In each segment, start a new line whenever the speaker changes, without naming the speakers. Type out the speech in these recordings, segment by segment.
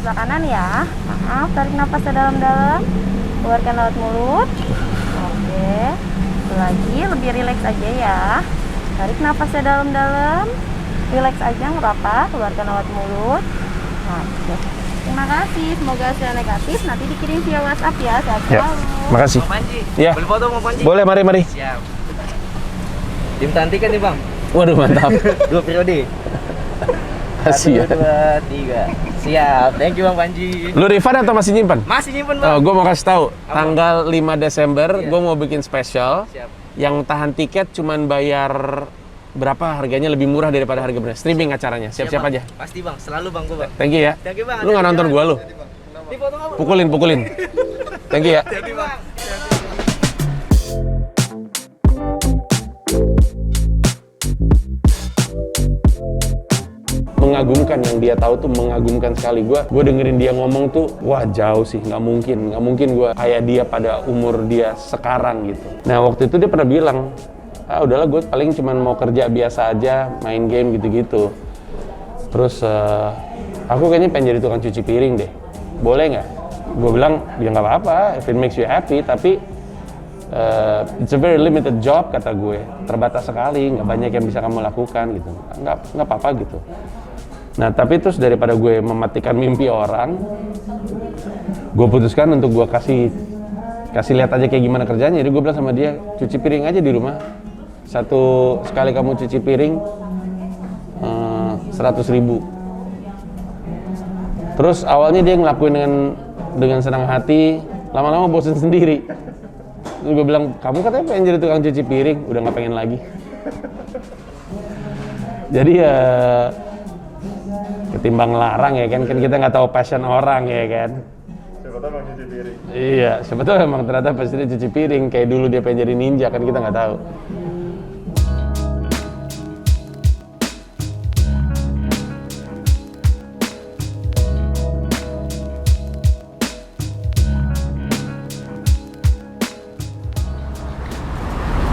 sebelah kanan ya. Maaf, tarik nafasnya dalam-dalam. Keluarkan lewat mulut. Oke. Lagi, lebih rileks aja ya. Tarik nafasnya dalam-dalam. Rileks aja, nggak apa-apa. Keluarkan lewat mulut. Oke. Terima kasih. Semoga hasilnya negatif. Nanti dikirim via WhatsApp ya. Sehat
Ya,
selalu.
makasih.
Mau Panji?
Iya.
Boleh foto mau Panji?
Boleh, mari.
Siap. Tim cantik kan nih Bang?
Waduh, mantap.
2 periode.
Kasih ya.
1, 2, 3. Siap. Thank you Bang Panji.
Lu refund atau masih nyimpan?
Masih nyimpen
Oh,
Bang.
gue mau kasih tahu.
Apa?
Tanggal 5 Desember,
Iya.
gue mau bikin spesial.
Siap.
Yang tahan tiket cuman bayar berapa, harganya lebih murah daripada harga benar. Streaming acaranya. Siap-siap
Bang.
aja.
Pasti Bang, selalu Bang gue Bang.
Thank you ya.
Thank you Bang.
Lu nggak nonton gua lu?
Di foto nggak Bang?
Pukulin. Thank you ya.
Thank you Bang.
Mengagumkan, yang dia tahu tuh mengagumkan sekali. Gue dengerin dia ngomong tuh, wah jauh sih, nggak mungkin gue kayak dia pada umur dia sekarang gitu. Nah waktu itu dia pernah bilang, udahlah gue paling cuman mau kerja biasa aja, main game gitu-gitu. Terus aku kayaknya pengen jadi tukang cuci piring deh, boleh nggak? Gue bilang, ya nggak apa-apa, if it makes you happy, tapi it's a very limited job kata gue, terbatas sekali, nggak banyak yang bisa kamu lakukan gitu, nggak apa-apa gitu. Nah tapi terus daripada gue mematikan mimpi orang, gue putuskan untuk gue kasih lihat aja kayak gimana kerjanya. Jadi gue bilang sama dia, cuci piring aja di rumah, sekali kamu cuci piring 100.000. Terus awalnya dia ngelakuin dengan senang hati, lama-lama bosan sendiri. Terus gue bilang, kamu katanya pengen jadi tukang cuci piring, udah nggak pengen lagi. Jadi ya ketimbang larang ya kan kita nggak tahu passion orang ya kan.
Siapa tahu mau cuci piring.
Iya, siapa tahu emang ternyata pasti dia cuci piring, kayak dulu dia pengen jadi ninja kan kita nggak tahu.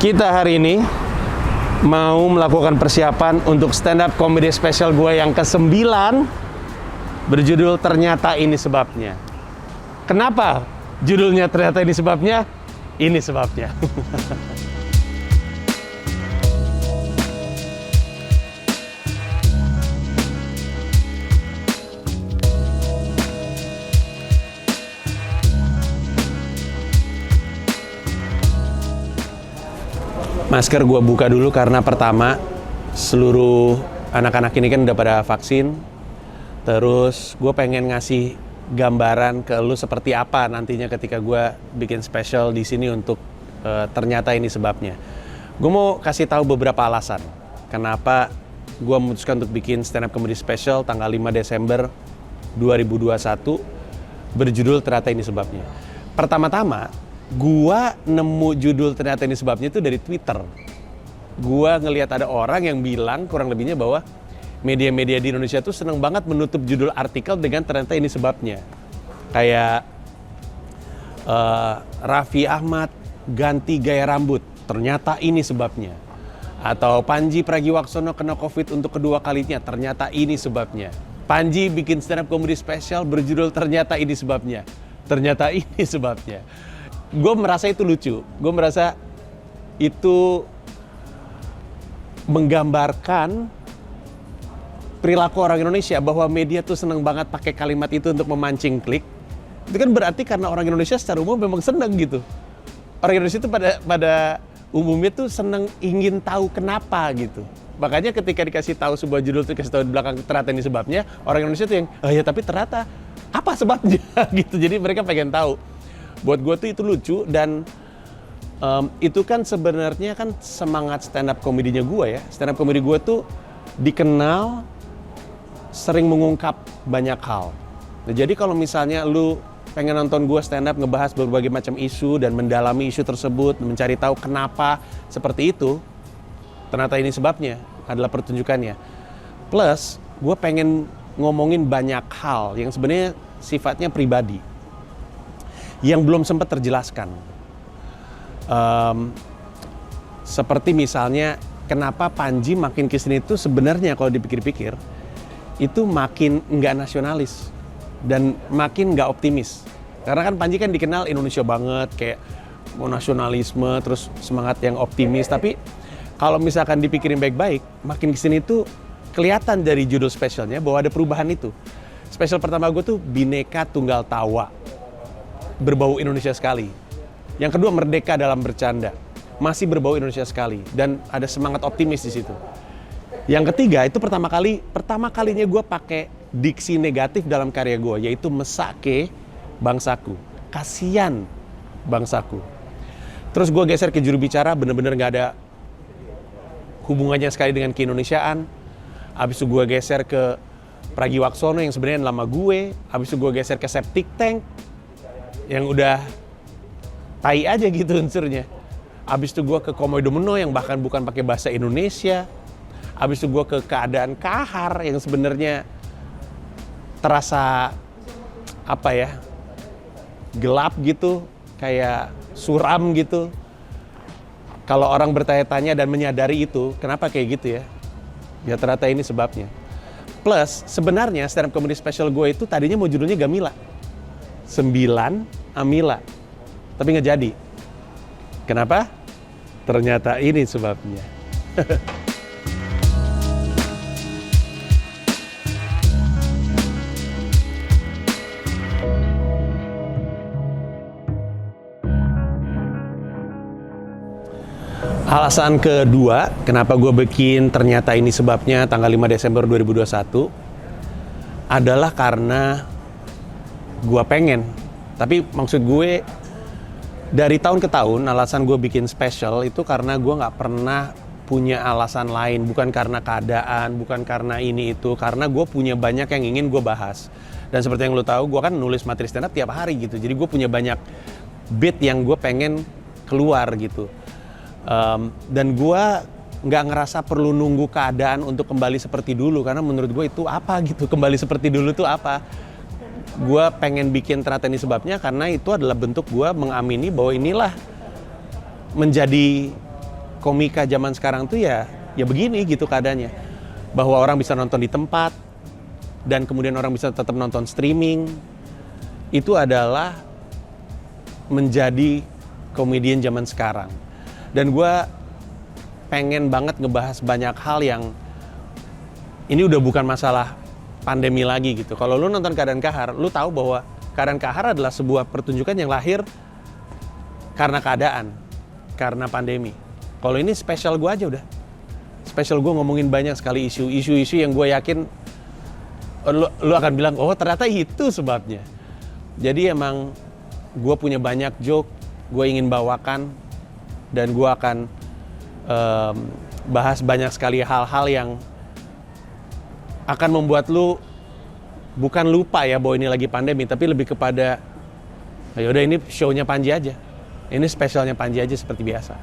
Kita hari ini mau melakukan persiapan untuk stand up comedy special gue yang ke-9 berjudul Ternyata Ini Sebabnya. Kenapa judulnya Ternyata Ini Sebabnya? Ini sebabnya. Masker gue buka dulu karena pertama, seluruh anak-anak ini kan udah pada vaksin. Terus gue pengen ngasih gambaran ke lu seperti apa nantinya ketika gue bikin special di sini untuk ternyata ini sebabnya. Gue mau kasih tahu beberapa alasan kenapa gue memutuskan untuk bikin stand up comedy special tanggal 5 Desember 2021 berjudul Ternyata Ini Sebabnya. Pertama-tama, gua nemu judul Ternyata Ini Sebabnya itu dari Twitter. Gua ngelihat ada orang yang bilang kurang lebihnya bahwa media-media di Indonesia tuh seneng banget menutup judul artikel dengan ternyata ini sebabnya. Kayak Raffi Ahmad ganti gaya rambut, ternyata ini sebabnya. Atau Panji Pragiwaksono kena COVID untuk kedua kalinya, ternyata ini sebabnya. Panji bikin stand up comedy special berjudul Ternyata Ini Sebabnya. Ternyata ini sebabnya. Gue merasa itu lucu, gue merasa itu menggambarkan perilaku orang Indonesia bahwa media tuh seneng banget pakai kalimat itu untuk memancing klik. Itu kan berarti karena orang Indonesia secara umum memang seneng gitu. Orang Indonesia itu pada umumnya tuh seneng ingin tahu kenapa gitu. Makanya ketika dikasih tahu sebuah judul tuh, kasih tahu di belakang ternyata ini sebabnya, orang Indonesia tuh yang, ya tapi ternyata apa sebabnya gitu. Jadi mereka pengen tahu. Buat gue tuh itu lucu dan itu kan sebenarnya kan semangat stand up komedinya gue ya. Stand up komedi gue tuh dikenal sering mengungkap banyak hal. Nah, jadi kalau misalnya lu pengen nonton gue stand up ngebahas berbagai macam isu dan mendalami isu tersebut, mencari tahu kenapa seperti itu, ternyata ini sebabnya adalah pertunjukannya. Plus, gue pengen ngomongin banyak hal yang sebenarnya sifatnya pribadi yang belum sempat terjelaskan. Seperti misalnya kenapa Panji makin kesini itu sebenarnya kalau dipikir-pikir itu makin nggak nasionalis. dan makin nggak optimis. Karena kan Panji kan dikenal Indonesia banget, kayak mau nasionalisme, terus semangat yang optimis. Tapi kalau misalkan dipikirin baik-baik, makin kesini tuh kelihatan dari judul spesialnya bahwa ada perubahan itu. Spesial pertama gue tuh Bhinneka Tunggal Tawa, berbau Indonesia sekali. Yang kedua Merdeka dalam Bercanda, masih berbau Indonesia sekali dan ada semangat optimis di situ. Yang ketiga itu pertama kalinya gue pakai diksi negatif dalam karya gue, yaitu mesake bangsaku, kasian bangsaku. Terus gue geser ke juru bicara, bener-bener gak ada hubungannya sekali dengan keindonesiaan. Habis itu gue geser ke Pragiwaksono yang sebenarnya nama gue. Habis itu gue geser ke Septic Tank yang udah tai aja gitu unsurnya. Habis itu gue ke Komodo Meno yang bahkan bukan pakai bahasa Indonesia. Habis itu gue ke Keadaan Kahar yang sebenarnya terasa apa ya, gelap gitu, kayak suram gitu. Kalau orang bertanya-tanya dan menyadari itu, kenapa kayak gitu ya? Ya ternyata ini sebabnya. Plus, sebenarnya stand up comedy special gue itu tadinya mau judulnya Gamila. 9 Amila. Tapi nggak jadi. Kenapa? Ternyata ini sebabnya. Alasan kedua, kenapa gue bikin ternyata ini sebabnya tanggal 5 Desember 2021 adalah karena gue pengen. Tapi maksud gue dari tahun ke tahun, alasan gue bikin special itu karena gue nggak pernah punya alasan lain. Bukan karena keadaan, bukan karena ini itu. Karena gue punya banyak yang ingin gue bahas. Dan seperti yang lo tahu, gue kan nulis materi stand up tiap hari gitu. Jadi gue punya banyak bit yang gue pengen keluar gitu. Dan gue nggak ngerasa perlu nunggu keadaan untuk kembali seperti dulu, karena menurut gue itu apa gitu, kembali seperti dulu tuh apa. Gue pengen bikin ternyata ini sebabnya karena itu adalah bentuk gue mengamini bahwa inilah menjadi komika zaman sekarang tuh ya begini gitu keadaannya, bahwa orang bisa nonton di tempat dan kemudian orang bisa tetap nonton streaming. Itu adalah menjadi komedian zaman sekarang. Dan gue pengen banget ngebahas banyak hal yang ini udah bukan masalah pandemi lagi gitu. Kalau lu nonton Keadaan Kahar, lu tahu bahwa Keadaan Kahar adalah sebuah pertunjukan yang lahir karena keadaan, karena pandemi. Kalau ini spesial gue aja udah. Spesial gue ngomongin banyak sekali isu-isu yang gue yakin lu akan bilang, oh ternyata itu sebabnya. Jadi emang gue punya banyak joke, gue ingin bawakan. Dan gue akan bahas banyak sekali hal-hal yang akan membuat lu bukan lupa ya bahwa ini lagi pandemi, tapi lebih kepada yaudah ini show-nya Panji aja. Ini spesialnya Panji aja seperti biasa.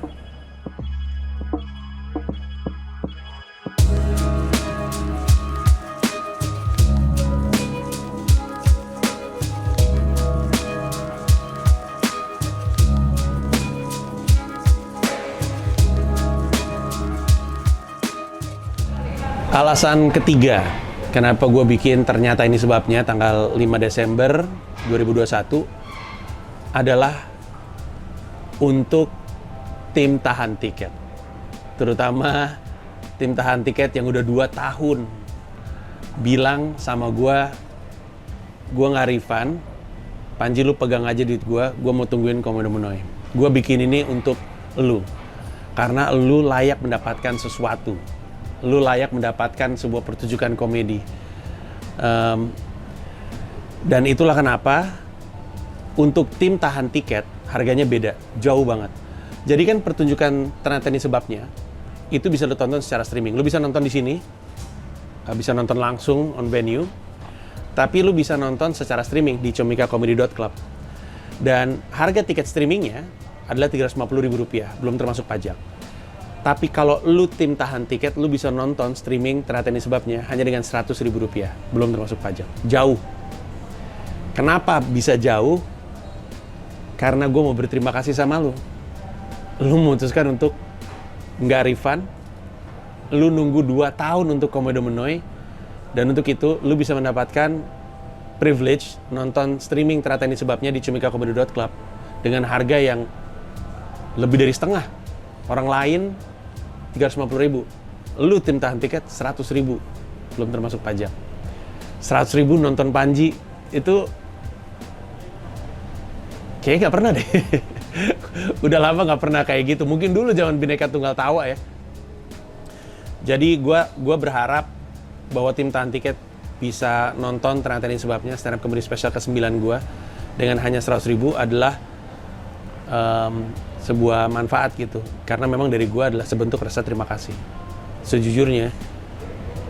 Alasan ketiga, kenapa gue bikin ternyata ini sebabnya tanggal 5 Desember 2021 adalah untuk tim tahan tiket. Terutama tim tahan tiket yang udah 2 tahun bilang sama gue nggak refund, Panji lu pegang aja duit gue mau tungguin Komodo Meno. Gue bikin ini untuk lu, karena lu layak mendapatkan sesuatu. Lu layak mendapatkan sebuah pertunjukan komedi. Dan itulah kenapa untuk tim tahan tiket harganya beda, jauh banget. Jadi kan pertunjukan ternyata ini sebabnya itu bisa lu tonton secara streaming. Lu bisa nonton di sini, bisa nonton langsung on venue, tapi lu bisa nonton secara streaming di comikacomedy.club. Dan harga tiket streamingnya adalah Rp350.000, belum termasuk pajak. Tapi kalau lu tim tahan tiket, lu bisa nonton streaming ternyata ini sebabnya hanya dengan Rp100.000, belum termasuk pajak. Jauh. Kenapa bisa jauh? Karena gue mau berterima kasih sama lu. Lu memutuskan untuk nggak refund, lu nunggu 2 tahun untuk Komodo Meno, dan untuk itu lu bisa mendapatkan privilege nonton streaming Ternyata Ini Sebabnya di cumikakomedi.club dengan harga yang lebih dari setengah. Orang lain 350.000. Lu tim tahan tiket 100.000, belum termasuk pajak. 100.000 nonton Panji itu kayaknya nggak pernah deh. Udah lama nggak pernah kayak gitu. Mungkin dulu zaman Bhinneka Tunggal Tawa ya. Jadi gue berharap bahwa tim tahan tiket bisa nonton Ternyata Ini Sebabnya stand up comedy special ke-9 gue dengan hanya 100.000 adalah sebuah manfaat gitu. Karena memang dari gue adalah sebentuk rasa terima kasih. Sejujurnya,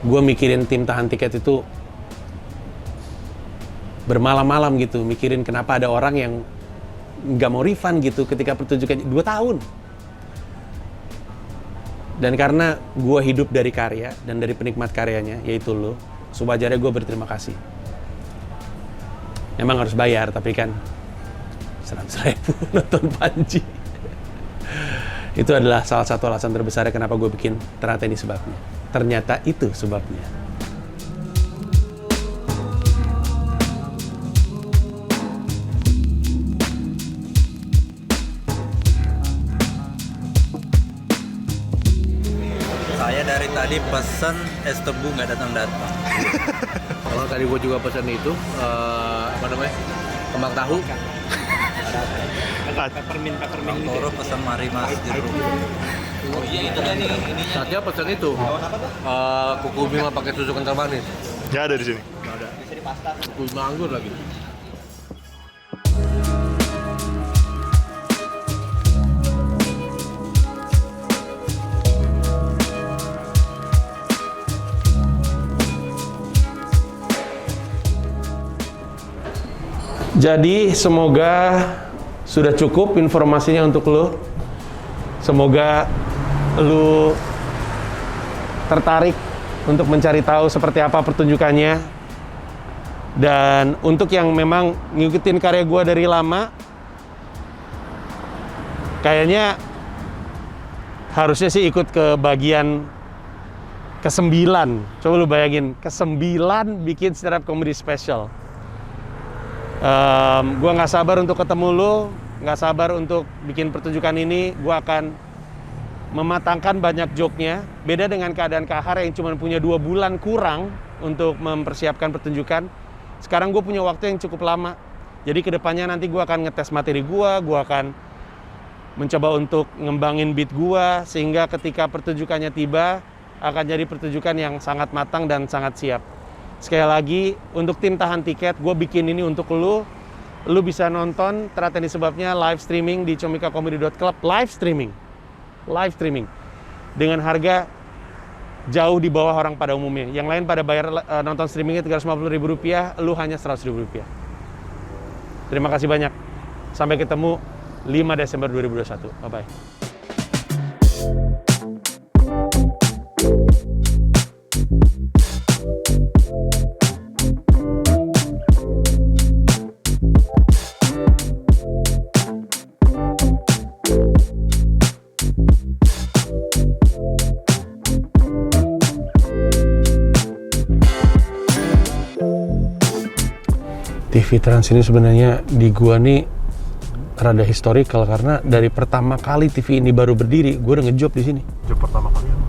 gue mikirin tim tahan tiket itu bermalam-malam gitu, mikirin kenapa ada orang yang nggak mau refund gitu ketika pertunjukan 2 tahun. Dan karena gue hidup dari karya dan dari penikmat karyanya, yaitu lo, sewajarnya gue berterima kasih. Emang harus bayar, tapi kan 100.000 nonton Panji. Itu adalah salah satu alasan terbesarnya kenapa gue bikin Ternyata Ini Sebabnya. Ternyata itu sebabnya.
Saya dari tadi pesen es tebu nggak datang-datang.
Kalau tadi gue juga pesen itu, apa namanya, kembang tahu.
Peppermint Toro pesen marimas jeruk. Oh iya itu tadi ini.
Satya pesen itu, kuku bima pakai susu kental manis.
Nggak ada di sini.
Nggak ada. Kuku bima anggur lagi.
Jadi semoga sudah cukup informasinya untuk lo. Semoga lo tertarik untuk mencari tahu seperti apa pertunjukannya. Dan untuk yang memang ngikutin karya gue dari lama, kayaknya harusnya sih ikut ke bagian ke-9. Coba lu bayangin, ke-9 bikin stand up comedy special. Gue nggak sabar untuk ketemu lu, nggak sabar untuk bikin pertunjukan ini. Gue akan mematangkan banyak joke-nya. Beda dengan keadaan Kahar yang cuma punya 2 bulan kurang untuk mempersiapkan pertunjukan. Sekarang gue punya waktu yang cukup lama. Jadi kedepannya nanti gue akan ngetes materi gue akan mencoba untuk ngembangin beat gue, sehingga ketika pertunjukannya tiba, akan jadi pertunjukan yang sangat matang dan sangat siap. Sekali lagi, untuk tim tahan tiket, gue bikin ini untuk lu. Lu bisa nonton Ternyata Ini Sebabnya live streaming di cumikakomedi.club. Live streaming. Dengan harga jauh di bawah orang pada umumnya. Yang lain pada bayar nonton streamingnya Rp350.000, lu hanya Rp100.000. Terima kasih banyak. Sampai ketemu 5 Desember 2021. Bye-bye. TV Trans ini sebenarnya di gua nih rada historical karena dari pertama kali TV ini baru berdiri, gua udah ngejob di sini.
Job pertama kali apa?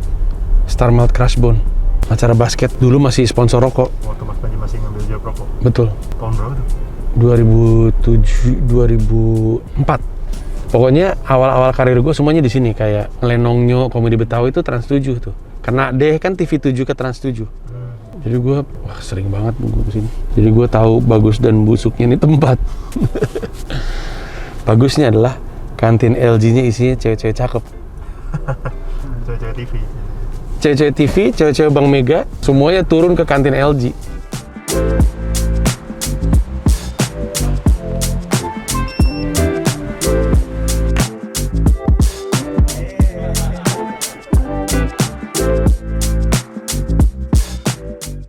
Star Malt Crush Bone, acara basket. Dulu masih sponsor rokok.
Waktu Mas Panji masih ngambil job rokok.
Betul.
Tahun berapa tuh?
2007, 2004. Pokoknya awal-awal karir gue semuanya di sini, kayak Lenongnya komedi Betawi itu Trans 7 tuh. Karena deh kan TV 7 ke Trans 7. Jadi gue sering banget gue kesini. Jadi gue tahu bagus dan busuknya ini tempat. Bagusnya adalah kantin LG-nya isinya cewek-cewek cakep.
Cewek-cewek TV.
Cewek-cewek TV, cewek-cewek Bank Mega, semuanya turun ke kantin LG.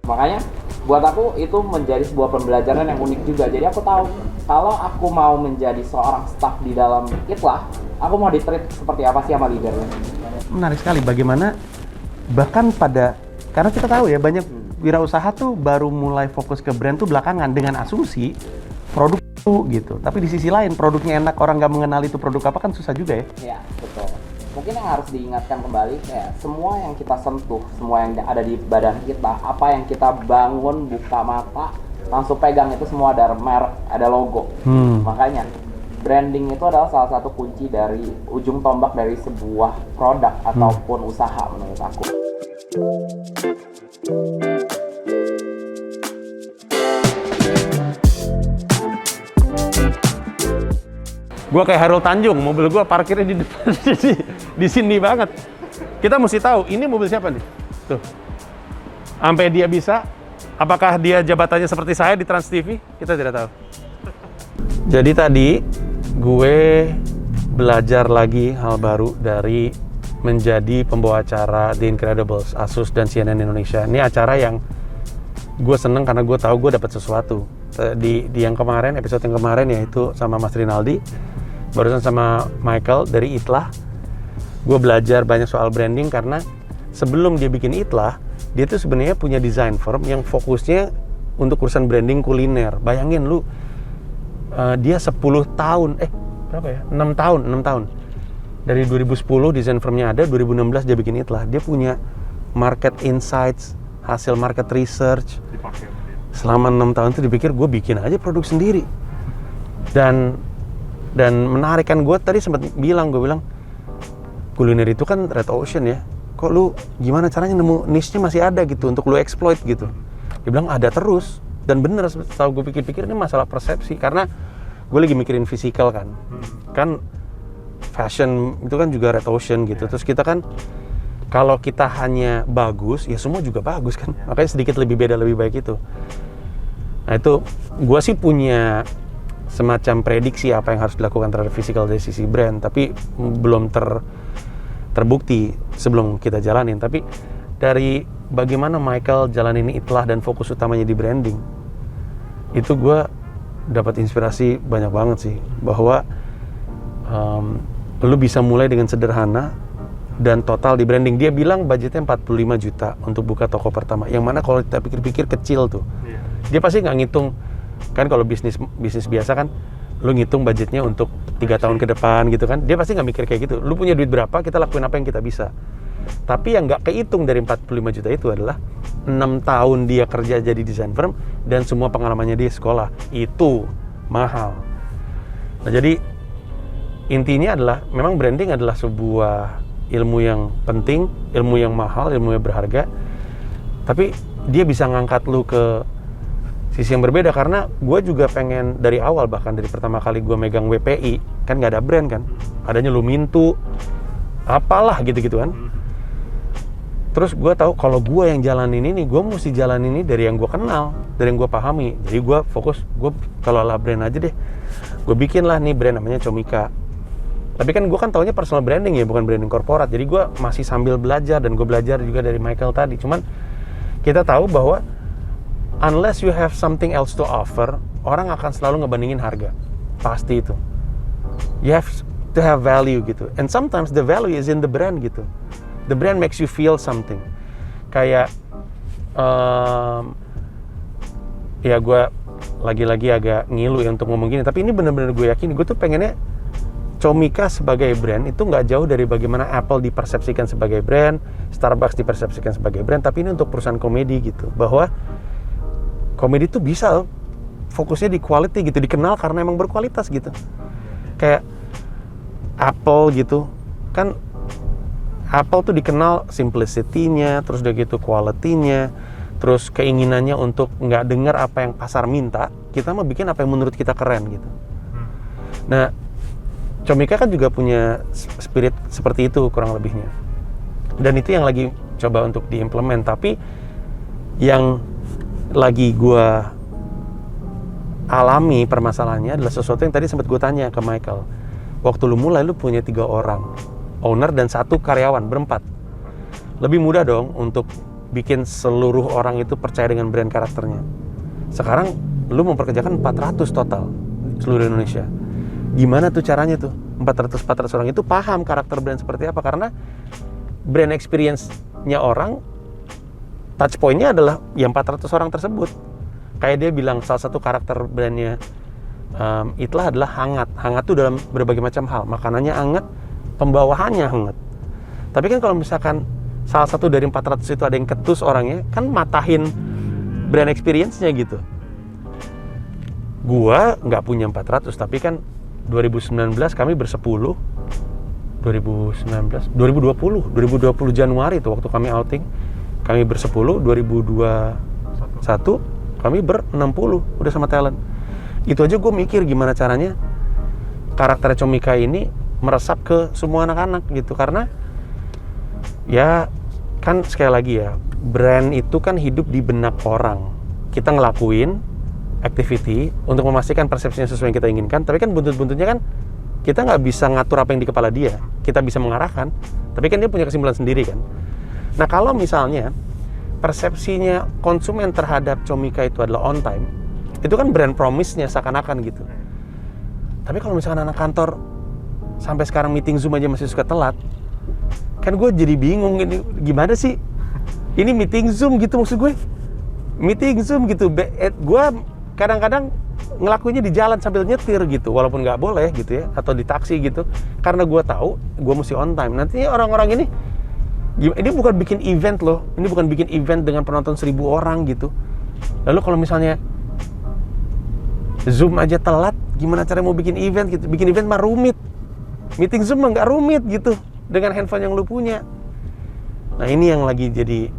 Makanya buat aku itu menjadi sebuah pembelajaran yang unik juga. Jadi aku tahu kalau aku mau menjadi seorang staff di dalam Itlah, aku mau di-treat seperti apa sih sama leadernya.
Menarik sekali bagaimana bahkan pada, karena kita tahu ya banyak wirausaha tuh baru mulai fokus ke brand tuh belakangan dengan asumsi produk tuh gitu. Tapi di sisi lain produknya enak, orang nggak mengenal itu produk apa kan susah juga ya.
Iya, betul. Mungkin yang harus diingatkan kembali kayak semua yang kita sentuh, semua yang ada di badan kita, apa yang kita bangun, buka mata, langsung pegang itu semua ada merek, ada logo. Makanya branding itu adalah salah satu kunci dari ujung tombak dari sebuah produk ataupun usaha menurut aku.
Gua kayak Harold Tanjung, mobil gua parkirnya di depan di sini banget. Kita mesti tahu ini mobil siapa nih? Tuh. Sampai dia bisa, apakah dia jabatannya seperti saya di Trans TV? Kita tidak tahu. Jadi tadi gue belajar lagi hal baru dari menjadi pembawa acara The Incredibles, Asus dan CNN Indonesia. Ini acara yang gue seneng karena gue tahu gue dapat sesuatu. Di yang kemarin, episode yang kemarin yaitu sama Mas Rinaldi, barusan sama Michael dari Itlah. Gue belajar banyak soal branding karena sebelum dia bikin Itlah, dia tuh sebenarnya punya design firm yang fokusnya untuk urusan branding kuliner. Bayangin lu, dia 10 tahun, berapa ya? 6 tahun. Dari 2010 design firmnya ada, 2016 dia bikin Itlah. Dia punya market insights, hasil market research.
Dipakai sama dia.
Selama 6 tahun itu dipikir gue bikin aja produk sendiri. Dan menarik kan, gue tadi sempat bilang, kuliner itu kan red ocean ya. Kok lu gimana caranya nemu niche-nya masih ada gitu untuk lu exploit gitu. Dia bilang ada terus, dan bener setelah gue pikir-pikir ini masalah persepsi, karena gue lagi mikirin physical kan. Kan fashion itu kan juga red ocean gitu. Terus kita kan kalau kita hanya bagus, ya semua juga bagus kan. Makanya sedikit lebih beda lebih baik itu. Nah itu gue sih punya semacam prediksi apa yang harus dilakukan terhadap physical dari sisi brand, tapi belum terbukti sebelum kita jalanin. Tapi dari bagaimana Michael jalanin Itlah dan fokus utamanya di branding, itu gue dapat inspirasi banyak banget sih, bahwa lu bisa mulai dengan sederhana dan total di branding. Dia bilang budgetnya 45 juta untuk buka toko pertama, yang mana kalau kita pikir-pikir kecil tuh. Dia pasti nggak ngitung kan, kalau bisnis biasa kan lu ngitung budgetnya untuk 3 tahun ke depan gitu kan. Dia pasti nggak mikir kayak gitu. Lu punya duit berapa, kita lakuin apa yang kita bisa. Tapi yang nggak kehitung dari 45 juta itu adalah 6 tahun dia kerja jadi design firm dan semua pengalamannya dia sekolah. Itu mahal. Nah jadi intinya adalah memang branding adalah sebuah ilmu yang penting, ilmu yang mahal, ilmu yang berharga. Tapi dia bisa ngangkat lu ke sisi yang berbeda, karena gue juga pengen dari awal, bahkan dari pertama kali gue megang WPI kan nggak ada brand kan, adanya Lumintu apalah gitu-gitu kan. Terus gue tahu kalau gue yang jalanin ini, gue mesti jalanin ini dari yang gue kenal, dari yang gue pahami. Jadi gue fokus, gue kalau lah brand aja deh, gue bikin lah nih brand namanya Comika. Tapi kan gue kan taunya personal branding ya, bukan branding korporat. Jadi gue masih sambil belajar, dan gue belajar juga dari Michael tadi. Cuman kita tahu bahwa unless you have something else to offer, orang akan selalu ngebandingin harga. Pasti itu. You have to have value gitu. And sometimes the value is in the brand gitu. The brand makes you feel something. Kayak, ya gue lagi-lagi agak ngilu ya untuk ngomong gini. Tapi ini benar-benar gue yakin. Gue tuh pengennya Comika sebagai brand itu nggak jauh dari bagaimana Apple dipersepsikan sebagai brand, Starbucks dipersepsikan sebagai brand. Tapi ini untuk perusahaan komedi gitu. Bahwa komedi itu bisa fokusnya di quality gitu, dikenal karena emang berkualitas gitu. Kayak Apple gitu kan, Apple tuh dikenal simplicity-nya, terus udah gitu quality-nya, terus keinginannya untuk nggak dengar apa yang pasar minta, kita mau bikin apa yang menurut kita keren gitu. Nah Comika kan juga punya spirit seperti itu kurang lebihnya, dan itu yang lagi coba untuk diimplement. Tapi yang lagi gue alami permasalahannya adalah sesuatu yang tadi sempat gue tanya ke Michael. Waktu lu mulai, lu punya 3 orang owner dan 1 karyawan, berempat. Lebih mudah dong untuk bikin seluruh orang itu percaya dengan brand karakternya. Sekarang lu memperkerjakan 400 total seluruh Indonesia. Gimana tuh caranya tuh 400 orang itu paham karakter brand seperti apa? Karena brand experience-nya orang touch point-nya adalah yang 400 orang tersebut. Kayak dia bilang salah satu karakter brandnya Itlah adalah hangat. Hangat tuh dalam berbagai macam hal. Makanannya hangat, pembawaannya hangat. Tapi kan kalau misalkan salah satu dari 400 itu ada yang ketus orangnya, kan matahin brand experience-nya gitu. Gua nggak punya 400, tapi kan 2019 kami bersepuluh. 2020 Januari itu waktu kami outing, kami bersepuluh. 2021 kami ber-60 udah sama talent. Itu aja gue mikir gimana caranya karakter Comika ini meresap ke semua anak-anak gitu. Karena ya kan sekali lagi ya, brand itu kan hidup di benak orang. Kita ngelakuin activity untuk memastikan persepsinya sesuai yang kita inginkan, tapi kan buntut-buntutnya kan kita nggak bisa ngatur apa yang di kepala dia. Kita bisa mengarahkan, tapi kan dia punya kesimpulan sendiri kan. Nah kalau misalnya persepsinya konsumen terhadap Comika itu adalah on time, itu kan brand promise-nya seakan-akan gitu. Tapi kalau misalkan anak kantor sampai sekarang meeting Zoom aja masih suka telat, kan gue jadi bingung, ini gimana sih? Ini meeting Zoom gitu maksud gue. Meeting Zoom gitu. Gue kadang-kadang ngelakuinnya di jalan sambil nyetir gitu, walaupun nggak boleh gitu ya, atau di taksi gitu. Karena gue tahu gue mesti on time. Nanti orang-orang ini bukan bikin event loh. Ini bukan bikin event dengan penonton 1000 orang gitu. Lalu kalau misalnya Zoom aja telat, gimana cara mau bikin event gitu? Bikin event mah rumit. Meeting Zoom mah nggak rumit gitu, dengan handphone yang lu punya. Nah ini yang lagi jadi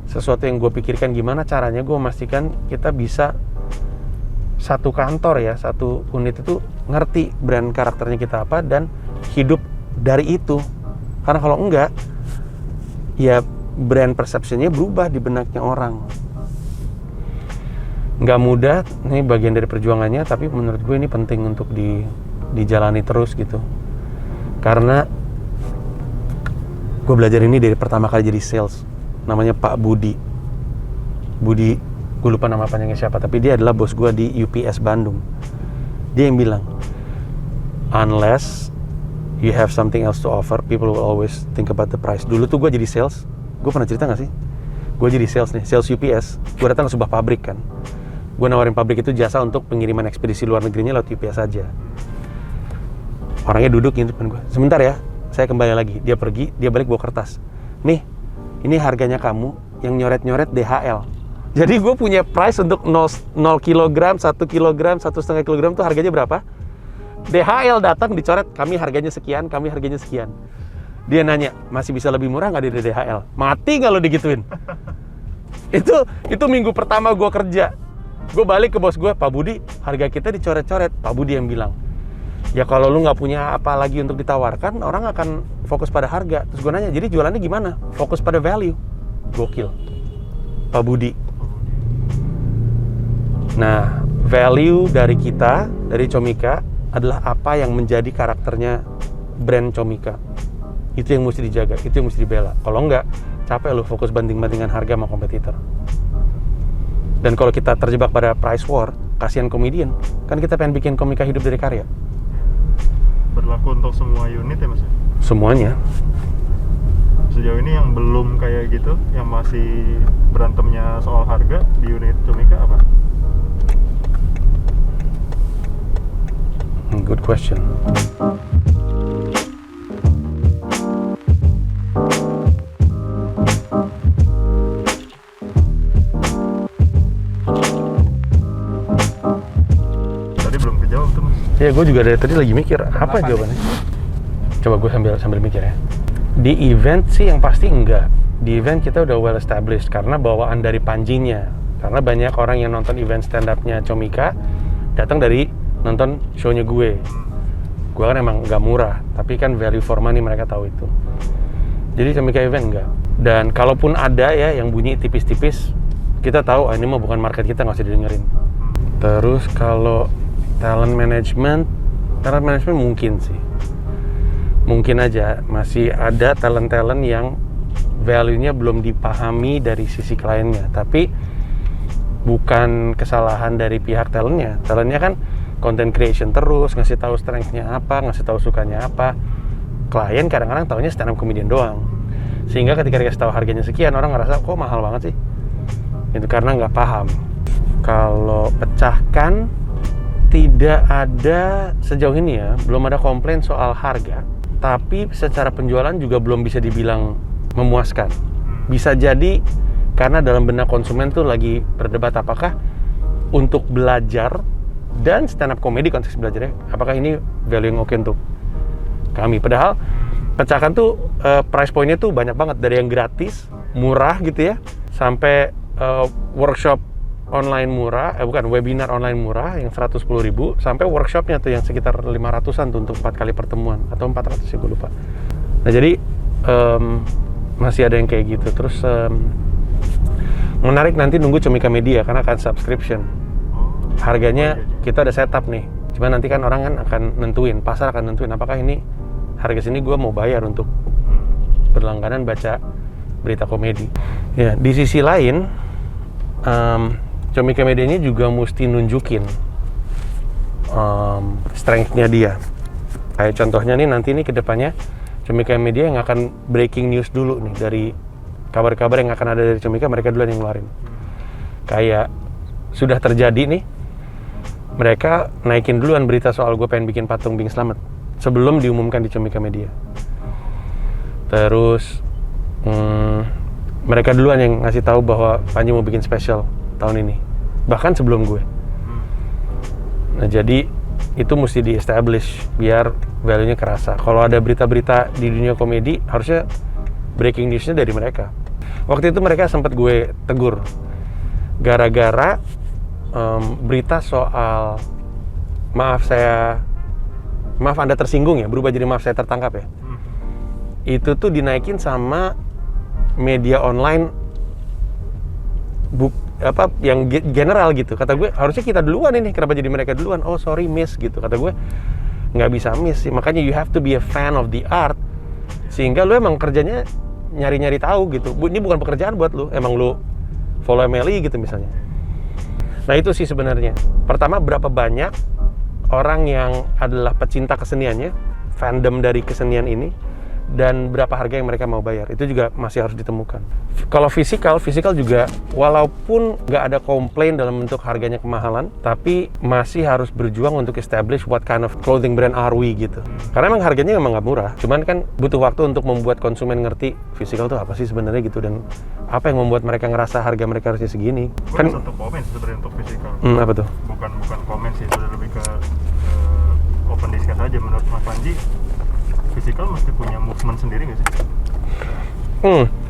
sesuatu yang gue pikirkan, gimana caranya gue memastikan kita bisa satu kantor ya, satu unit itu ngerti brand karakternya kita apa dan hidup dari itu. Karena kalau enggak, ya brand perception-nya berubah di benaknya orang. Nggak mudah, ini bagian dari perjuangannya, tapi menurut gue ini penting untuk dijalani terus gitu. Karena gue belajar ini dari pertama kali jadi sales, namanya Pak Budi, gue lupa nama panjangnya siapa, tapi dia adalah bos gue di UPS Bandung. Dia yang bilang, unless you have something else to offer, people will always think about the price. Dulu tuh gue jadi sales, gue pernah cerita nggak sih? Gue jadi sales nih, sales UPS. Gue datang ke sebuah pabrik kan. Gue nawarin pabrik itu jasa untuk pengiriman ekspedisi luar negerinya lewat UPS aja. Orangnya duduk di depan gue. Sebentar ya, saya kembali lagi. Dia pergi, dia balik bawa kertas. Nih, ini harganya kamu yang nyoret-nyoret DHL. Jadi gue punya price untuk 0 kg, 1 kg, 1,5 kg tuh harganya berapa? DHL datang dicoret, kami harganya sekian, kami harganya sekian. Dia nanya, masih bisa lebih murah nggak dari DHL? Mati nggak lo digituin? Itu minggu pertama gue kerja. Gue balik ke bos gue, Pak Budi, harga kita dicoret-coret. Pak Budi yang bilang, ya kalau lu nggak punya apa lagi untuk ditawarkan, orang akan fokus pada harga. Terus gue nanya, jadi jualannya gimana? Fokus pada value. Gokil, Pak Budi. Nah, value dari kita, dari Comika, adalah apa yang menjadi karakternya brand Comika. Itu yang mesti dijaga, itu yang mesti dibela. Kalau enggak, capek lu fokus banding-bandingan harga sama kompetitor. Dan kalau kita terjebak pada price war, kasihan komedian. Kan kita pengen bikin Comika hidup dari karya.
Berlaku untuk semua unit ya mas?
Semuanya.
Sejauh ini yang belum kayak gitu, yang masih berantemnya soal harga di unit Comika apa?
Good question.
Tadi belum kejawab tuh mas.
Ya gue juga dari tadi lagi mikir apa jawabannya. Coba gue sambil mikir ya. Di event sih yang pasti enggak. Di event kita udah well established karena bawaan dari Panjinya. Karena banyak orang yang nonton event stand up-nya Comika datang dari nonton show-nya gue. Gue kan emang nggak murah, tapi kan value for money, mereka tahu itu. Jadi Comika event enggak. Dan kalaupun ada ya yang bunyi tipis-tipis, kita tahu ini mah bukan market kita, nggak usah didengerin. Terus kalau talent management mungkin sih. Mungkin aja masih ada talent-talent yang value-nya belum dipahami dari sisi kliennya. Tapi bukan kesalahan dari pihak talentnya. Talentnya kan content creation terus, ngasih tahu strength-nya apa, ngasih tahu sukanya apa. Klien kadang-kadang taunya stand up comedian doang. Sehingga ketika dikasih tahu harganya sekian, orang ngerasa kok mahal banget sih. Itu karena nggak paham. Kalau pecahkan, tidak ada sejauh ini ya, belum ada komplain soal harga. Tapi secara penjualan juga belum bisa dibilang memuaskan. Bisa jadi karena dalam benak konsumen tuh lagi berdebat apakah untuk belajar dan stand up comedy konteks belajarnya, apakah ini value yang oke untuk kami. Padahal pecahkan tuh price point-nya tuh banyak banget, dari yang gratis, murah gitu ya, sampai workshop online murah, bukan, webinar online murah yang 110.000, sampai workshopnya tuh yang sekitar 500-an tuh untuk 4 kali pertemuan, atau 400 ya gue lupa. Nah jadi masih ada yang kayak gitu. Terus menarik nanti nunggu Comika Media karena akan subscription. Harganya kita ada setup nih, cuma nanti kan orang kan akan nentuin, pasar akan nentuin apakah ini harga sini gue mau bayar untuk berlangganan baca berita komedi. Ya, di sisi lain, Comika Media ini juga mesti nunjukin strength-nya dia. Kayak contohnya nih, nanti nih kedepannya Comika Media yang akan breaking news dulu nih, dari kabar-kabar yang akan ada dari Comika, mereka duluan yang ngeluarin. Kayak sudah terjadi nih, mereka naikin duluan berita soal gue pengen bikin patung Bing Slamet sebelum diumumkan di Comika Media. Terus mereka duluan yang ngasih tahu bahwa Panji mau bikin special tahun ini, bahkan sebelum gue. Nah jadi itu mesti di-establish biar value-nya kerasa. Kalau ada berita-berita di dunia komedi, harusnya breaking news-nya dari mereka. Waktu itu mereka sempat gue tegur gara-gara berita soal maaf Anda tersinggung ya, berubah jadi maaf saya tertangkap ya. Itu tuh dinaikin sama media online yang general gitu. Kata gue harusnya kita duluan ini, kenapa jadi mereka duluan? Oh sorry miss gitu. Kata gue nggak bisa miss sih, makanya you have to be a fan of the art, sehingga lu emang kerjanya nyari-nyari tahu gitu. Ini bukan pekerjaan buat lu, emang lu follow MLI gitu misalnya. Nah itu sih sebenarnya. Pertama, berapa banyak orang yang adalah pecinta keseniannya, fandom dari kesenian ini, dan berapa harga yang mereka mau bayar, itu juga masih harus ditemukan. Kalau fisikal juga walaupun nggak ada komplain dalam bentuk harganya kemahalan, tapi masih harus berjuang untuk establish what kind of clothing brand are we gitu. Karena emang harganya memang nggak murah, cuman kan butuh waktu untuk membuat konsumen ngerti fisikal tuh apa sih sebenarnya gitu, dan apa yang membuat mereka ngerasa harga mereka harusnya segini.
Kan satu komen sebenarnya untuk fisikal.
Apa tuh?
Bukan komen sih, sudah lebih ke open discuss aja. Menurut Mas Panji, fisikal mesti punya movement sendiri nggak sih?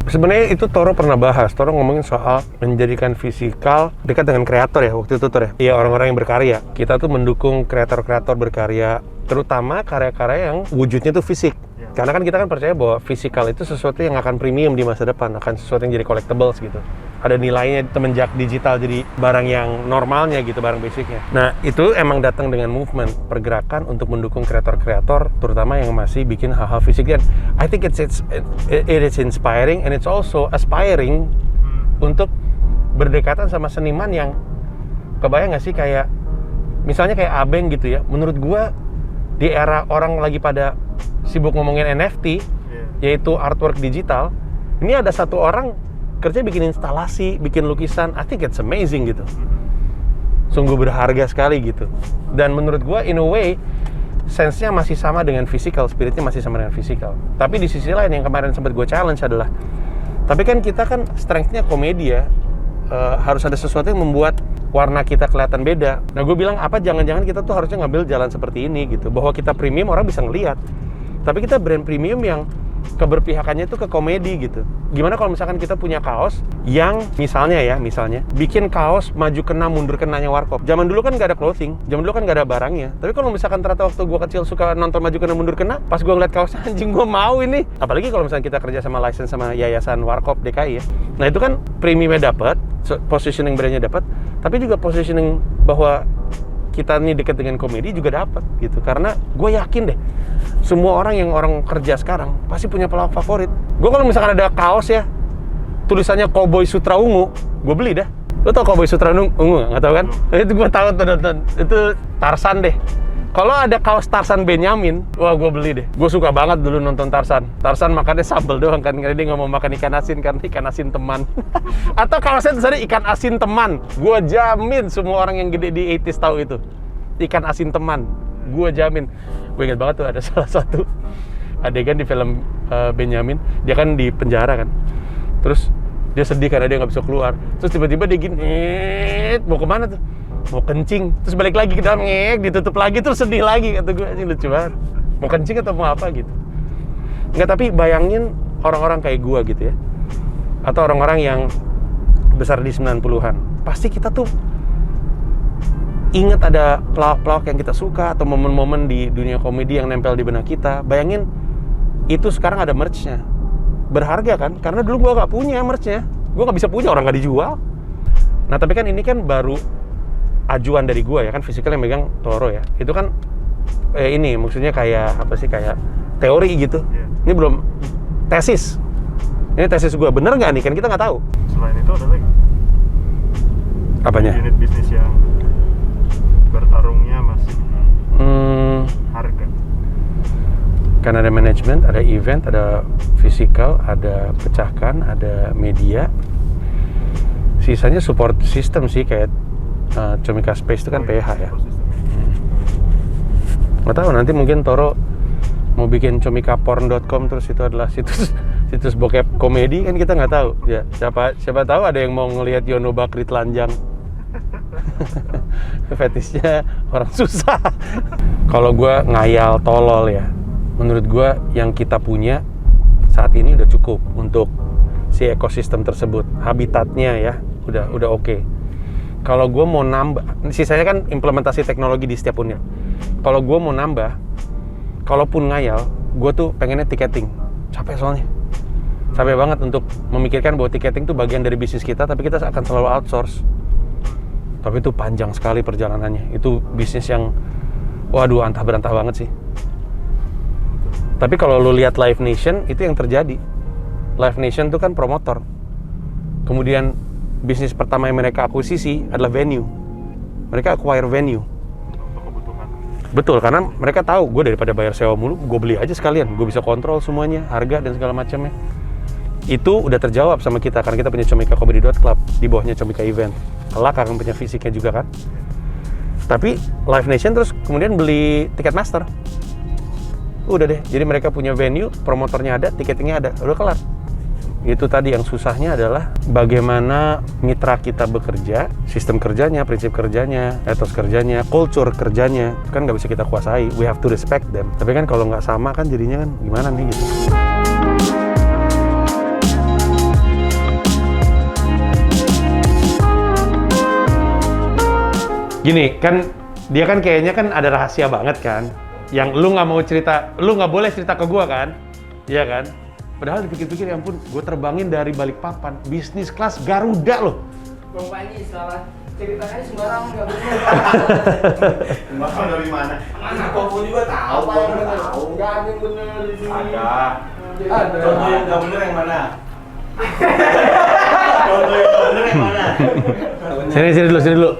Sebenarnya itu Toro pernah bahas. Toro ngomongin soal menjadikan fisikal dekat dengan kreator ya waktu itu, Toro ya. Iya, orang-orang yang berkarya. Kita tuh mendukung kreator-kreator berkarya, terutama karya-karya yang wujudnya tuh fisik. Karena kan kita kan percaya bahwa fisikal itu sesuatu yang akan premium di masa depan, akan sesuatu yang jadi collectibles gitu. Ada nilainya semenjak digital jadi barang yang normalnya gitu, barang basicnya. Nah itu emang datang dengan movement, pergerakan untuk mendukung kreator-kreator, terutama yang masih bikin hal-hal fisik. Dan I think it is inspiring and it's also aspiring untuk berdekatan sama seniman yang, kebayang nggak sih kayak misalnya kayak Abeng gitu ya. Menurut gua di era orang lagi pada sibuk ngomongin NFT, yaitu artwork digital, ini ada satu orang kerja bikin instalasi, bikin lukisan. I think it's amazing gitu. Sungguh berharga sekali gitu. Dan menurut gue in a way sense-nya masih sama dengan physical, spiritnya masih sama dengan physical. Tapi di sisi lain yang kemarin sempat gue challenge adalah, tapi kan kita kan strength-nya komedi ya, harus ada sesuatu yang membuat warna kita kelihatan beda. Nah gue bilang, apa jangan-jangan kita tuh harusnya ngambil jalan seperti ini gitu, bahwa kita premium orang bisa ngelihat, tapi kita brand premium yang keberpihakannya itu ke komedi gitu. Gimana kalau misalkan kita punya kaos yang misalnya bikin kaos maju kena mundur kenanya Warkop. Zaman dulu kan nggak ada clothing, zaman dulu kan nggak ada barangnya. Tapi kalau misalkan ternyata waktu gue kecil suka nonton maju kena mundur kena, pas gue ngeliat kaosnya, anjing gue mau ini. Apalagi kalau misalkan kita kerja sama license sama yayasan Warkop DKI ya. Nah itu kan premiumnya dapat, positioning brandnya dapat, tapi juga positioning bahwa kita nih dekat dengan komedi juga dapat gitu. Karena gue yakin deh, semua orang yang orang kerja sekarang pasti punya pelawak favorit. Gue kalau misalkan ada kaos ya, tulisannya Cowboy Sutra Ungu, gue beli dah. Lo tau Cowboy Sutra Ungu nggak? Nggak tau kan? Itu gue tahu tuh nonton. Itu Tarzan deh. Kalau ada kaos Tarzan Benyamin, wah gue beli deh. Gue suka banget dulu nonton Tarzan. Tarzan makannya sambal doang kan, karena dia nggak mau makan ikan asin karena ikan asin teman. Atau kaosnya tulisannya ikan asin teman. Gue jamin semua orang yang gede di 80s tahu itu. Ikan asin teman. Gue jamin. Gue ingat banget tuh ada salah satu adegan di film Benyamin. Dia kan di penjara kan. Terus dia sedih karena dia nggak bisa keluar. Terus tiba-tiba dia gini, mau kemana tuh? Mau kencing, terus balik lagi ke dalam, ditutup lagi, terus sedih lagi, kata gue, ini lucu banget. Mau kencing atau mau apa gitu. Enggak, tapi bayangin orang-orang kayak gue gitu ya, atau orang-orang yang besar di 90-an, pasti kita tuh ingat ada pelawak-pelawak yang kita suka, atau momen-momen di dunia komedi yang nempel di benak kita. Bayangin, itu sekarang ada merch-nya. Berharga kan, karena dulu gue gak punya merch-nya. Gue gak bisa punya, orang gak dijual. Nah tapi kan ini kan baru ajuan dari gua ya kan, fisikal yang megang Toro ya. Itu kan ini maksudnya kayak apa sih, kayak teori gitu. Ini belum tesis. Ini tesis gua, bener nggak nih kan kita nggak tahu.
Selain itu ada lagi
Apanya?
unit bisnis yang bertarungnya masih harga.
Kan ada manajemen, ada event, ada fisikal, ada pecahkan, ada media. Sisanya support system sih, kayak Comika Space itu kan PH ya. Nggak tahu, nanti mungkin Toro mau bikin comikaporn.com, terus itu adalah situs bokep komedi, kan kita nggak tahu ya. Siapa tahu ada yang mau ngelihat Yono Bakri telanjang. Fetishnya orang susah. Kalau gue ngayal tolol ya, menurut gue yang kita punya saat ini udah cukup untuk si ekosistem tersebut. Habitatnya ya udah oke. Kalau gue mau nambah, sisanya kan implementasi teknologi di setiap unit. Kalau gue mau nambah, kalaupun ngayal, gue tuh pengennya tiketing. Capek soalnya. Capek banget untuk memikirkan bahwa tiketing tuh bagian dari bisnis kita, tapi kita akan selalu outsource. Tapi itu panjang sekali perjalanannya. Itu bisnis yang, waduh, antah berantah banget sih. Tapi kalau lu lihat Live Nation, itu yang terjadi. Live Nation tuh kan promotor. Kemudian bisnis pertama yang mereka akuisisi adalah venue. Mereka acquire venue.
Untuk kebutuhan.
Betul, karena mereka tahu gue daripada bayar sewa mulu, gue beli aja sekalian. Gue bisa kontrol semuanya, harga dan segala macamnya. Itu udah terjawab sama kita karena kita punya Comika Comedy Club, di bawahnya Comika Event. Kelak akan punya fisiknya juga kan. Tapi Live Nation terus kemudian beli Ticketmaster. Udah deh, jadi mereka punya venue, promotornya ada, tiketingnya ada, udah kelar. Itu tadi yang susahnya adalah bagaimana mitra kita bekerja, sistem kerjanya, prinsip kerjanya, etos kerjanya, culture kerjanya, itu kan nggak bisa kita kuasai. We have to respect them. Tapi kan kalau nggak sama kan jadinya kan gimana nih gitu. Gini kan, dia kan kayaknya kan ada rahasia banget kan, yang lu nggak mau cerita, lu nggak boleh cerita ke gua kan, iya kan? Padahal dipikir-pikir, ya ampun, gue terbangin dari Balikpapan, bisnis kelas Garuda loh.
Bang Panji, salah ceritanya sembarang nggak benar.
Bakal dari mana?
Mana kok juga tahu. Apa yang benar? Nggak ada yang benar di sini. Ada.
Contoh yang nggak bener yang mana? Contoh yang nggak bener yang mana?
Sini dulu.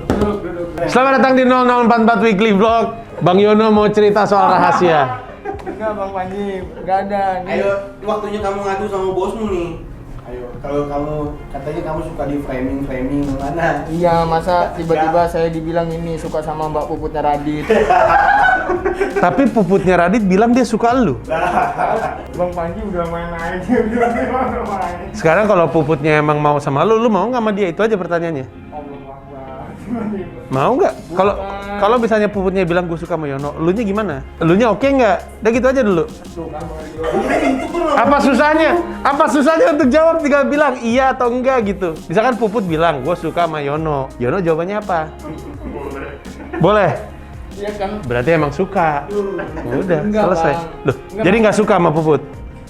Selamat datang di 0044 Weekly Vlog. Bang Yono mau cerita soal rahasia.
Enggak Bang Panji, nggak ada.
Ayo, waktunya kamu ngadu sama bosmu nih.
Ayo, kalau kamu katanya kamu suka di framing mana?
Iya, masa tiba-tiba saya dibilang ini suka sama Mbak Puputnya Radit.
Tapi Puputnya Radit bilang dia suka lu.
Bang Panji udah main aja, udah main.
Sekarang kalau Puputnya emang mau sama lu mau nggak sama dia? Itu aja pertanyaannya. Mau nggak? Kalau misalnya Puputnya bilang gue suka sama Yono, elunya gimana? Elunya oke nggak? Udah gitu aja dulu. Apa susahnya? Apa susahnya untuk jawab? Tinggal bilang iya atau enggak gitu. Misalkan Puput bilang gue suka sama Yono, Yono jawabannya apa? Boleh?
Iya kan?
Berarti emang suka. Udah,
Enggak,
selesai.
Bang.
Loh,
Enggak,
jadi
Bang.
nggak suka sama Puput?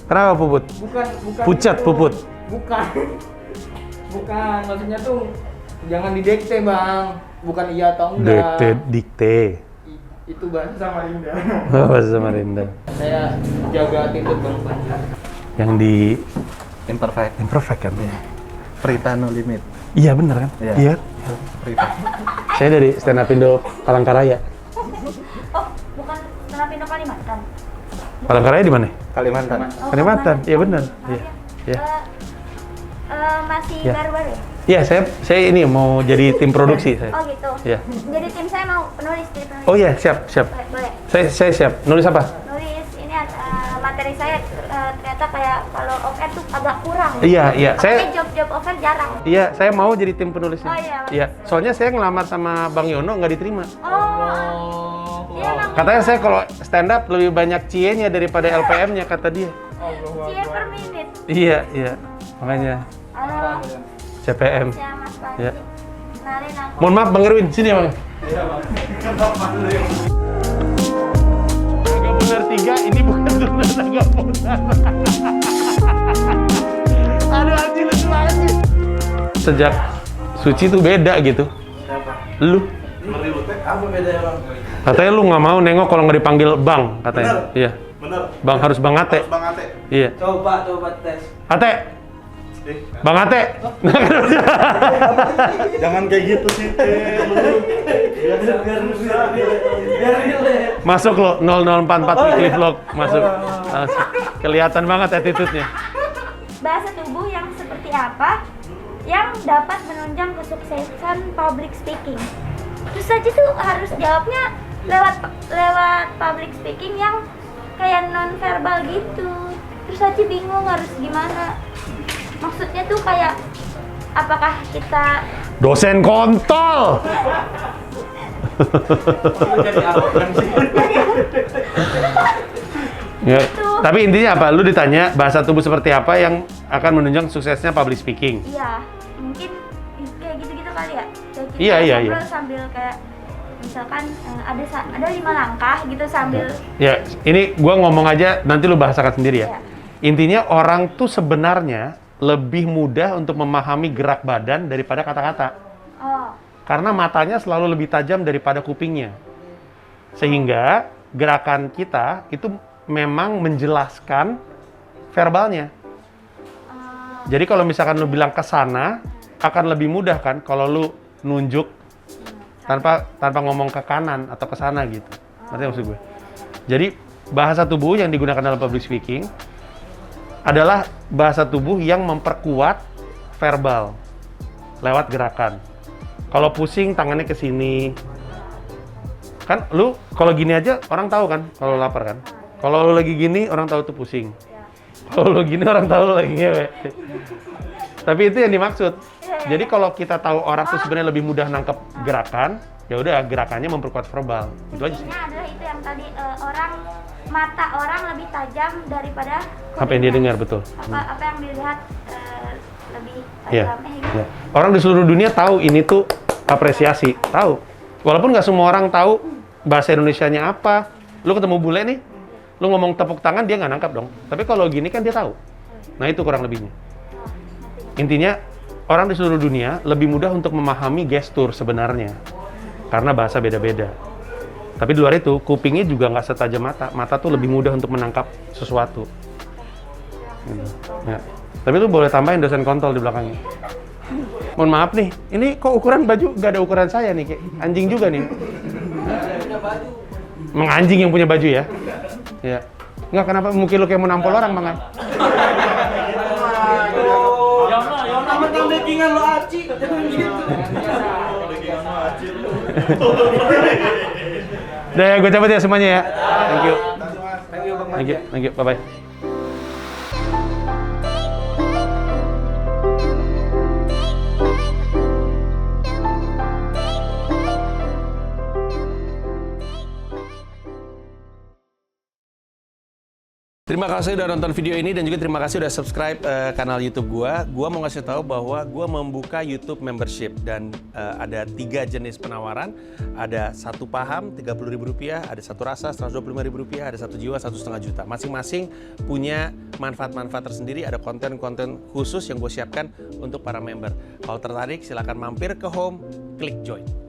Kenapa Puput?
Bukan.
Pucat,
itu.
Puput.
Bukan, maksudnya tuh jangan didekte Bang. Bukan iya atau enggak.
Dikte.
Itu bahasa Samarinda.
Bahasa Samarinda.
Saya jaga attitude Bang Panji.
Yang di
Imperfect
kan?
Frita no limit.
Iya bener kan?
Iya.
Iya.
Frita.
Saya dari Stand Up Indo Palangkaraya.
Oh, bukan setelah pindah Kalimantan.
Palangkaraya di mana?
Kalimantan.
Oh,
Kalimantan, iya benar.
Maaf
Iya.
ya.
Iya.
Masih
Ya.
baru-baru ya?
Iya, saya ini mau jadi tim produksi saya.
Oh gitu.
Iya.
Jadi tim saya mau penulis, jadi penulis.
Oh iya, siap.
Boleh.
Saya siap. Nulis apa?
Nulis ini materi saya ternyata kayak kalau offer tuh agak kurang.
Iya.
Makanya job offer jarang.
Iya, saya mau jadi tim penulisnya.
Oh, iya.
Iya. Soalnya saya ngelamar sama Bang Yono nggak diterima.
Oh. Iya, Bang.
Katanya saya kalau stand up lebih banyak cie-nya daripada LPM-nya kata dia.
Cie per menit.
Iya. Makanya
Halo.
CPM.
Ya, Mas Panji.
Ya.
Kenalin aku.
Mohon maaf Bang Erwin, sini ya Bang. Agak benar 3, ini bukan benar agak benar. Aduh, anjing lucu banget sih. Sejak Suci tuh beda gitu.
Siapa?
Lu.
Apa bedanya bang?
Katanya lu nggak mau nengok kalau nggak dipanggil Bang, katanya.
Bener.
Iya.
Bener.
Bang harus Bang Ate.
Bang Ate.
Iya.
Coba tes.
Ate. Bang Ate.
Jangan kayak gitu sih.
Masuk lo 0044 weekly vlog masuk. Kelihatan banget attitude-nya.
Bahasa tubuh yang seperti apa yang dapat menunjang kesuksesan public speaking? Terus aja tuh harus jawabnya lewat public speaking yang kayak non verbal gitu. Terus aja bingung harus gimana. Maksudnya tuh kayak apakah kita
Dosen kontol. Ya, tapi intinya apa? Lu ditanya bahasa tubuh seperti apa yang akan menunjang suksesnya public speaking.
iya mungkin kayak gitu-gitu kali ya. Kayak kita
Iya.
ngobrol sambil kayak misalkan ada 5 langkah gitu sambil
Ya, ini gua ngomong aja nanti lu bahasakan sendiri ya.
Iya.
Intinya orang tuh sebenarnya lebih mudah untuk memahami gerak badan daripada kata-kata.
oh
Karena matanya selalu lebih tajam daripada kupingnya. Sehingga gerakan kita itu memang menjelaskan verbalnya. Jadi kalau misalkan lu bilang ke sana, akan lebih mudah kan kalau lu nunjuk tanpa ngomong ke kanan atau ke sana gitu. Ngerti maksud gue? Jadi bahasa tubuh yang digunakan dalam public speaking adalah bahasa tubuh yang memperkuat verbal lewat gerakan. Kalau pusing tangannya ke sini. Kan lu kalau gini aja orang tahu kan kalau lapar kan. Kalau lu lagi gini orang tahu tuh pusing. Kalau lu gini orang tahu lu lagi ngewe. Tapi itu yang dimaksud. Jadi kalau kita tahu orang tuh sebenarnya lebih mudah nangkep gerakan, ya udah gerakannya memperkuat verbal. Itu aja sih.
intinya adalah itu yang tadi mata orang lebih tajam daripada
Apa yang dia dengar betul.
apa yang dilihat lebih
Iya.
tajam gitu.
Ya. Orang di seluruh dunia tahu ini tuh apresiasi, tahu. Walaupun nggak semua orang tahu bahasa Indonesianya apa. Lu ketemu bule nih, lu ngomong tepuk tangan dia nggak nangkap dong. Tapi kalau gini kan dia tahu. Nah itu kurang lebihnya. Intinya orang di seluruh dunia lebih mudah untuk memahami gestur sebenarnya karena bahasa beda-beda. Tapi di luar itu kupingnya juga nggak setajam mata. Mata tuh lebih mudah untuk menangkap sesuatu. Gitu. Ya. Tapi lu boleh tambahin dosen kontol di belakangnya. Mohon maaf nih, ini kok ukuran baju nggak ada ukuran saya nih, kayak anjing juga nih. Emang anjing yang punya baju ya? Ya. Nggak, kenapa mungkin lu kayak mau nampol orang, Bang?
Mentang backingan lo aci, jangan gitu.
Udah ya, gue cabut ya semuanya ya. Thank you. Thank you. Bye-bye. Terima kasih udah nonton video ini dan juga terima kasih udah subscribe kanal YouTube gua. Gua mau ngasih tahu bahwa gua membuka YouTube membership dan ada 3 jenis penawaran. Ada 1 paham Rp30.000, ada 1 rasa Rp125.000, ada 1 jiwa Rp1,5 juta. Masing-masing punya manfaat-manfaat tersendiri. Ada konten-konten khusus yang gue siapkan untuk para member. Kalau tertarik silahkan mampir ke home, klik join.